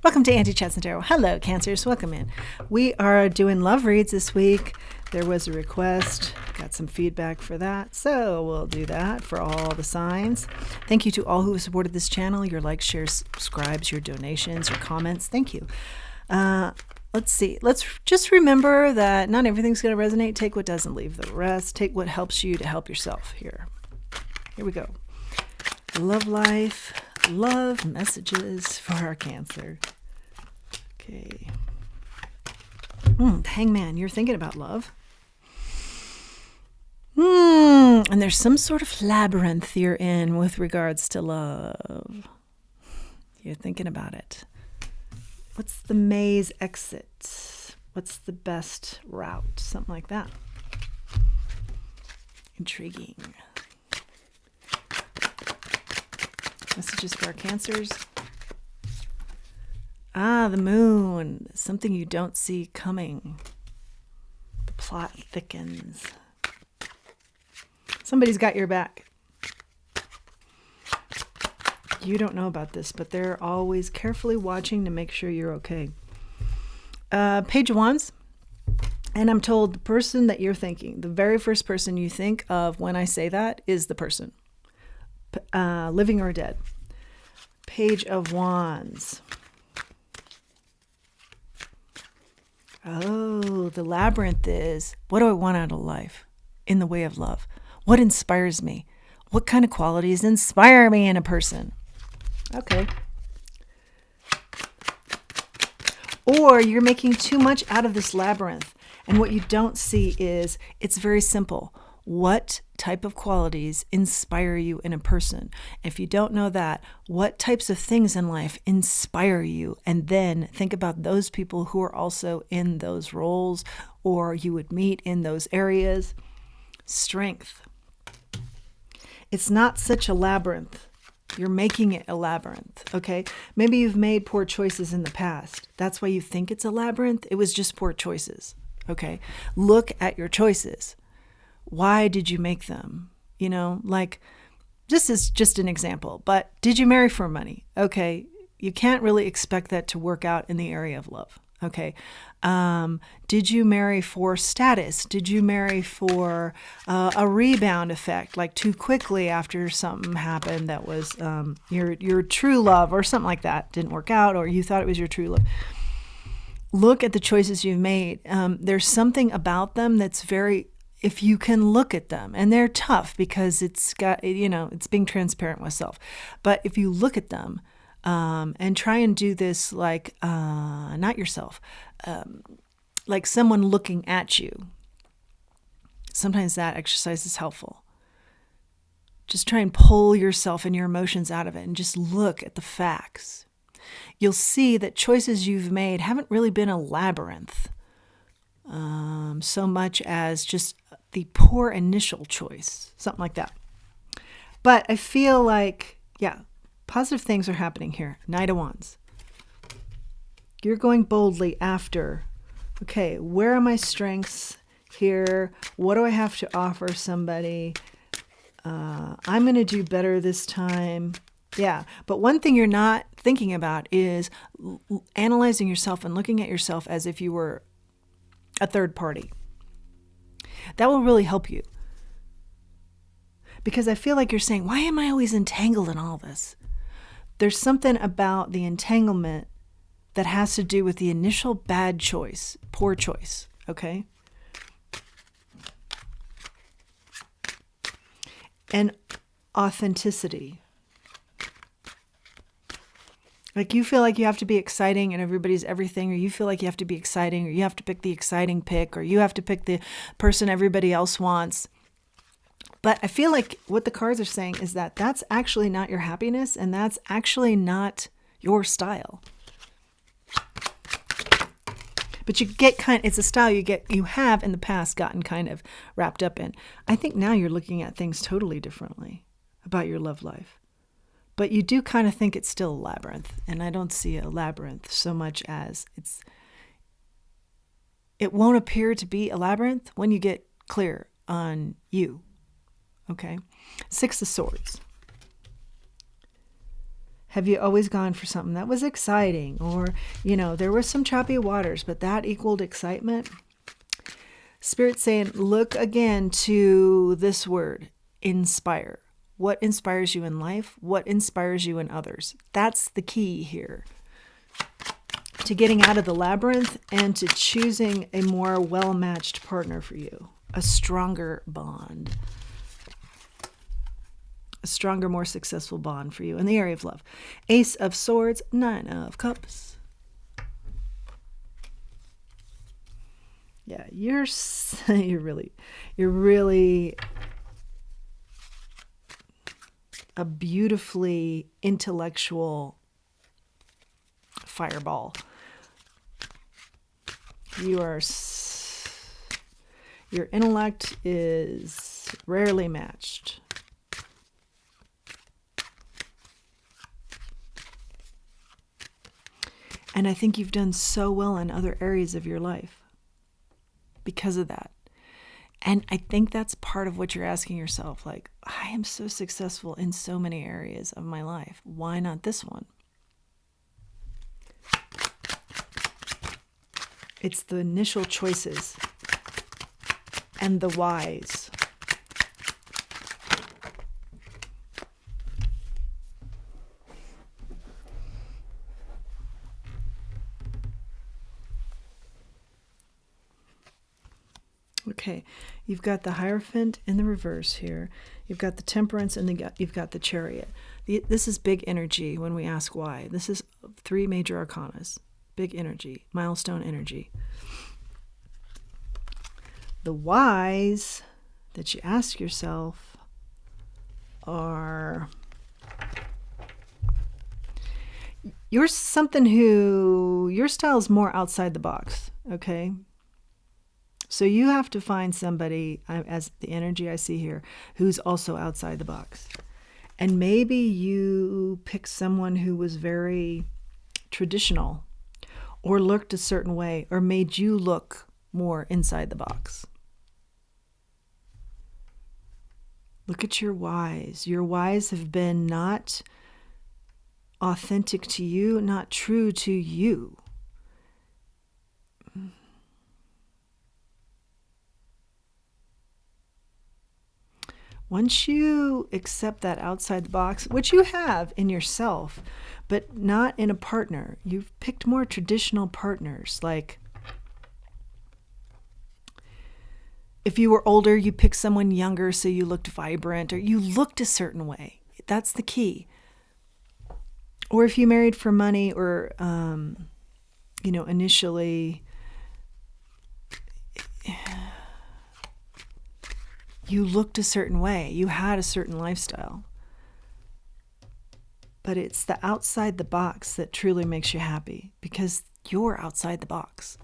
Welcome to Auntie Chats and Tarot. Hello, Cancers. Welcome in. We are doing love reads this week. There was a request. Got some feedback for that. So we'll do that for all the signs. Thank you to all who have supported this channel. Your likes, shares, subscribes, your donations, your comments. Thank you. Let's see. Let's just remember that not everything's going to resonate. Take what doesn't, leave the rest. Take what helps you to help yourself here. Here we go. Love life. Love messages for our Cancer. Okay. Hangman, you're thinking about love. And there's some sort of labyrinth you're in with regards to love. You're thinking about it. What's the maze exit? What's the best route? Something like that. Intriguing. Messages for our Cancers. The moon. Something you don't see coming. The plot thickens. Somebody's got your back. You don't know about this, but they're always carefully watching to make sure you're okay. Page of Wands. And I'm told the person that you're thinking, the very first person you think of when I say that is the person. Living or dead. Page of Wands. Oh, the labyrinth is, what do I want out of life in the way of love? What inspires me? What kind of qualities inspire me in a person? Okay. Or you're making too much out of this labyrinth. And what you don't see is, it's very simple. What type of qualities inspire you in a person? If you don't know that, what types of things in life inspire you? And then think about those people who are also in those roles or you would meet in those areas. Strength. It's not such a labyrinth. You're making it a labyrinth, okay? Maybe you've made poor choices in the past. That's why you think it's a labyrinth. It was just poor choices, okay? Look at your choices. Why did you make them? You know, like, this is just an example, but did you marry for money? Okay, you can't really expect that to work out in the area of love, okay? Did you marry for status? Did you marry for a rebound effect, like too quickly after something happened that was your true love or something like that didn't work out, or you thought it was your true love? Look at the choices you've made. There's something about them that's very, if you can look at them, and they're tough because it's got, you know, it's being transparent with self. But if you look at them and try and do this like, not yourself, like someone looking at you, sometimes that exercise is helpful. Just try and pull yourself and your emotions out of it and just look at the facts. You'll see that choices you've made haven't really been a labyrinth. So much as just the poor initial choice, something like that. But I feel like, yeah, positive things are happening here. Knight of Wands. You're going boldly after, okay, where are my strengths here? What do I have to offer somebody? I'm going to do better this time. Yeah, but one thing you're not thinking about is analyzing yourself and looking at yourself as if you were a third party. That will really help you. Because I feel like you're saying, why am I always entangled in all this? There's something about the entanglement that has to do with the initial bad choice, poor choice, okay? And authenticity. Like you feel like you have to be exciting and everybody's everything, or you feel like you have to be exciting, or you have to pick the exciting pick, or you have to pick the person everybody else wants. But I feel like what the cards are saying is that that's actually not your happiness, and that's actually not your style. But you get it's a style you have in the past gotten kind of wrapped up in. I think now you're looking at things totally differently about your love life. But you do kind of think it's still a labyrinth, and I don't see a labyrinth so much as it won't appear to be a labyrinth when you get clear on you. Okay? 6 of Swords. Have you always gone for something that was exciting, or, there were some choppy waters, but that equaled excitement? Spirit's saying, look again to this word, inspire. What inspires you in life? What inspires you in others? That's the key here to getting out of the labyrinth and to choosing a more well-matched partner for you, a stronger bond. A stronger, more successful bond for you in the area of love. Ace of Swords, Nine of Cups. Yeah, you're really a beautifully intellectual fireball. Your intellect is rarely matched. And I think you've done so well in other areas of your life because of that. And I think that's part of what you're asking yourself. Like, I am so successful in so many areas of my life. Why not this one? It's the initial choices and the whys. Okay, you've got the Hierophant in the reverse here. You've got the Temperance and you've got the Chariot. This is big energy when we ask why. This is 3 major arcanas. Big energy, milestone energy. The whys that you ask yourself are, you're something who, your style is more outside the box, okay? So you have to find somebody, as the energy I see here, who's also outside the box. And maybe you pick someone who was very traditional or looked a certain way or made you look more inside the box. Look at your whys. Your whys have been not authentic to you, not true to you. Once you accept that outside the box, which you have in yourself, but not in a partner, you've picked more traditional partners. Like, if you were older, you picked someone younger so you looked vibrant, or you looked a certain way. That's the key. Or if you married for money, or, initially you looked a certain way, you had a certain lifestyle. But it's the outside the box that truly makes you happy, because you're outside the box.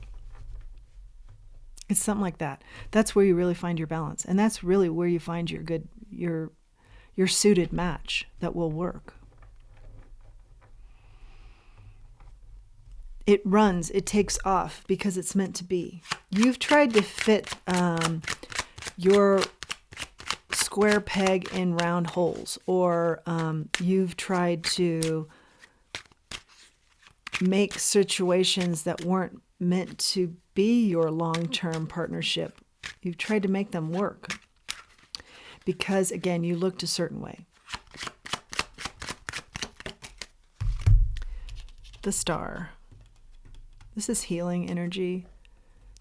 It's something like that. That's where you really find your balance. And that's really where you find your suited match that will work. It runs, it takes off because it's meant to be. You've tried to fit your square peg in round holes, or you've tried to make situations that weren't meant to be your long-term partnership. You've tried to make them work because, again, you looked a certain way. The Star. This is healing energy.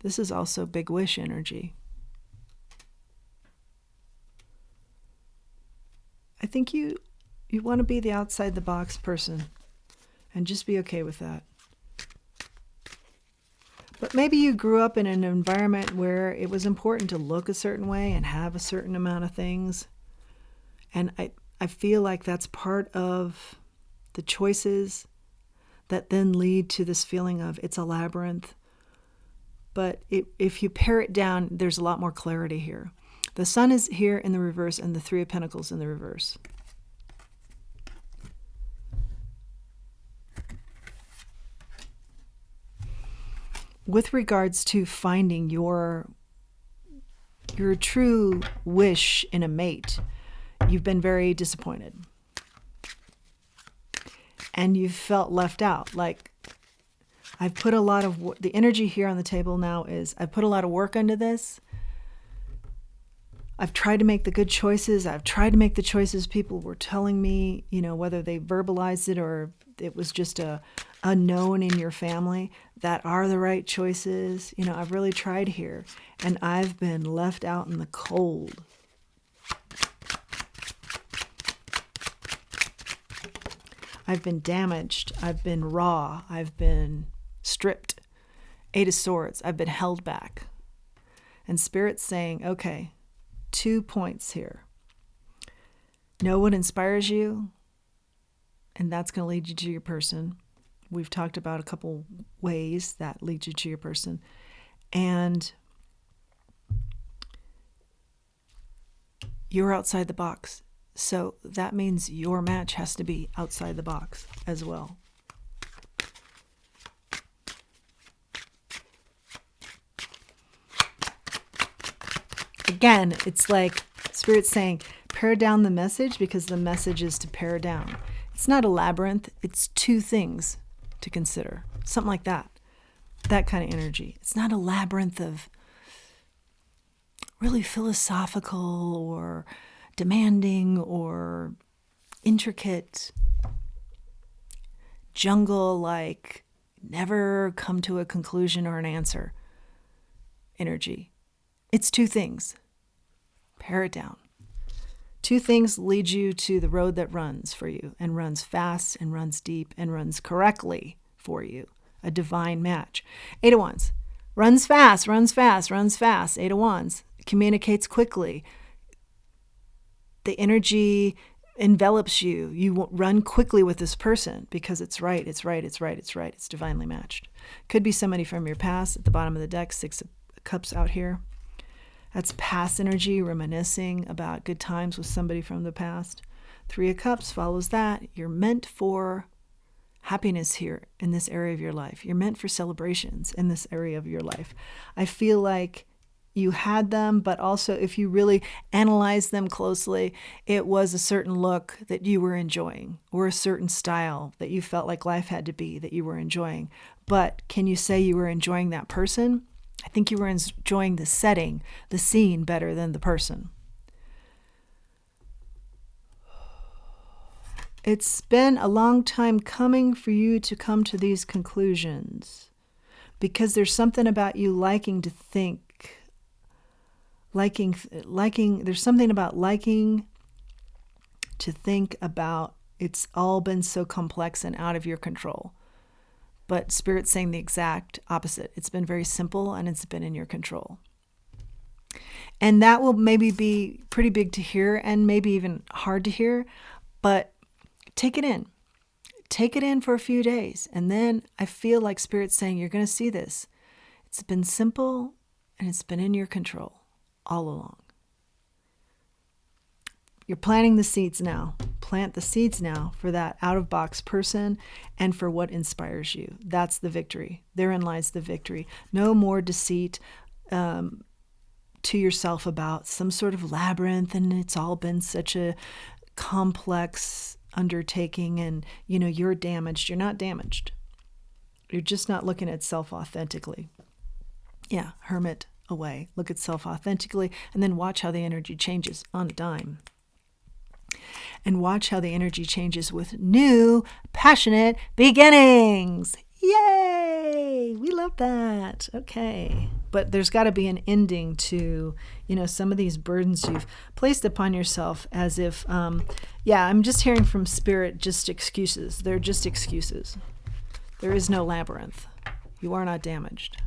This is also big wish energy. I think you want to be the outside the box person and just be okay with that. But maybe you grew up in an environment where it was important to look a certain way and have a certain amount of things. And I feel like that's part of the choices that then lead to this feeling of it's a labyrinth. But if you pare it down, there's a lot more clarity here. The Sun is here in the reverse and the 3 of Pentacles in the reverse. With regards to finding your true wish in a mate, you've been very disappointed. and you've felt left out. Like, I've put a lot of, the energy here on the table now is, I've put a lot of work into this. I've tried to make the good choices. I've tried to make the choices people were telling me, whether they verbalized it or it was just a known in your family, that are the right choices. I've really tried here, and I've been left out in the cold. I've been damaged. I've been raw. I've been stripped. 8 of Swords. I've been held back. And Spirit's saying, okay, 2 points here. Know what inspires you, and that's going to lead you to your person. We've talked about a couple ways that lead you to your person. And you're outside the box. So that means your match has to be outside the box as well. Again, it's like Spirit's saying, pare down the message, because the message is to pare down. It's not a labyrinth. It's 2 things to consider. Something like that. That kind of energy. It's not a labyrinth of really philosophical or demanding or intricate jungle, like never come to a conclusion or an answer energy. It's 2 things. Pare it down. 2 things lead you to the road that runs for you, and runs fast and runs deep and runs correctly for you. A divine match. 8 of Wands. Runs fast, runs fast, runs fast. 8 of Wands. Communicates quickly. The energy envelops you. You won't run quickly with this person because it's right, it's right, it's right, it's right. It's divinely matched. Could be somebody from your past. At the bottom of the deck, 6 of Cups out here. That's past energy, reminiscing about good times with somebody from the past. 3 of Cups follows that. You're meant for happiness here in this area of your life. You're meant for celebrations in this area of your life. I feel like you had them, but also if you really analyze them closely, it was a certain look that you were enjoying, or a certain style that you felt like life had to be that you were enjoying. But can you say you were enjoying that person? I think you were enjoying the setting, the scene, better than the person. It's been a long time coming for you to come to these conclusions, because there's something about you liking to think, there's something about liking to think about. It's all been so complex and out of your control. But Spirit's saying the exact opposite. It's been very simple and it's been in your control. And that will maybe be pretty big to hear and maybe even hard to hear, but take it in. Take it in for a few days. And then I feel like Spirit's saying, you're going to see this. It's been simple and it's been in your control all along. You're planting the seeds now. Plant the seeds now for that out-of-box person and for what inspires you. That's the victory. Therein lies the victory. No more deceit to yourself about some sort of labyrinth, and it's all been such a complex undertaking, and you're damaged. You're not damaged. You're just not looking at self authentically. Yeah, hermit away. Look at self authentically, and then watch how the energy changes on a dime. And watch how the energy changes with new, passionate beginnings. Yay! We love that. Okay. But there's got to be an ending to, some of these burdens you've placed upon yourself, as if, I'm just hearing from Spirit, just excuses. They're just excuses. There is no labyrinth. You are not damaged.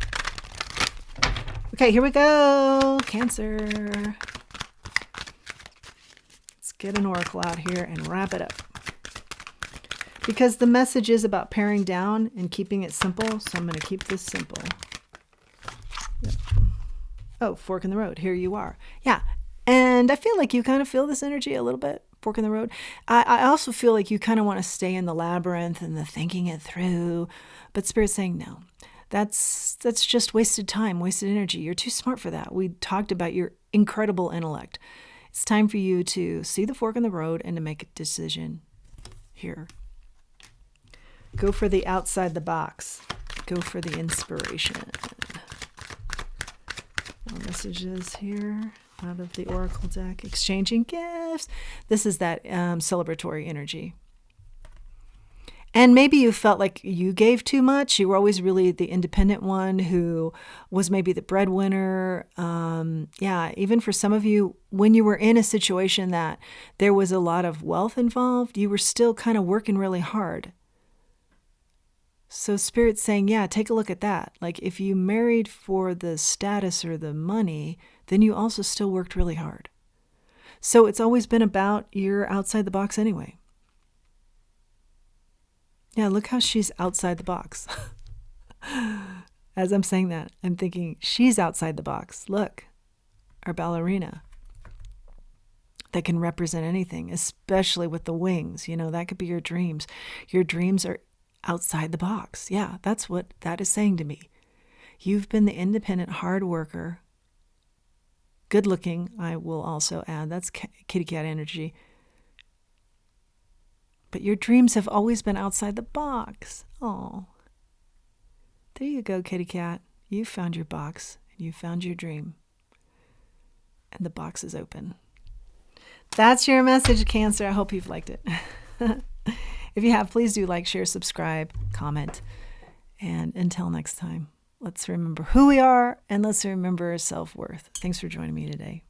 Okay, here we go. Cancer. Get an oracle out here and wrap it up. Because the message is about paring down and keeping it simple, so I'm going to keep this simple. Yep. Oh, fork in the road. Here you are. Yeah. And I feel like you kind of feel this energy a little bit, fork in the road. I also feel like you kind of want to stay in the labyrinth and the thinking it through. But Spirit's saying no. That's just wasted time, wasted energy. You're too smart for that. We talked about your incredible intellect. It's time for you to see the fork in the road and to make a decision here. Go for the outside the box. Go for the inspiration. More messages here out of the Oracle deck. Exchanging gifts. This is that celebratory energy. And maybe you felt like you gave too much. You were always really the independent one who was maybe the breadwinner. Even for some of you, when you were in a situation that there was a lot of wealth involved, you were still kind of working really hard. So Spirit's saying, yeah, take a look at that. Like if you married for the status or the money, then you also still worked really hard. So it's always been about you're outside the box anyway. Yeah, look how she's outside the box. As I'm saying that, I'm thinking she's outside the box. Look, our ballerina that can represent anything, especially with the wings. You know, that could be your dreams. Your dreams are outside the box. Yeah, that's what that is saying to me. You've been the independent hard worker, good looking, I will also add. That's kitty cat energy. But your dreams have always been outside the box. Oh, there you go, kitty cat. You found your box and you found your dream. And the box is open. That's your message, Cancer. I hope you've liked it. If you have, please do like, share, subscribe, comment. And until next time, let's remember who we are and let's remember self-worth. Thanks for joining me today.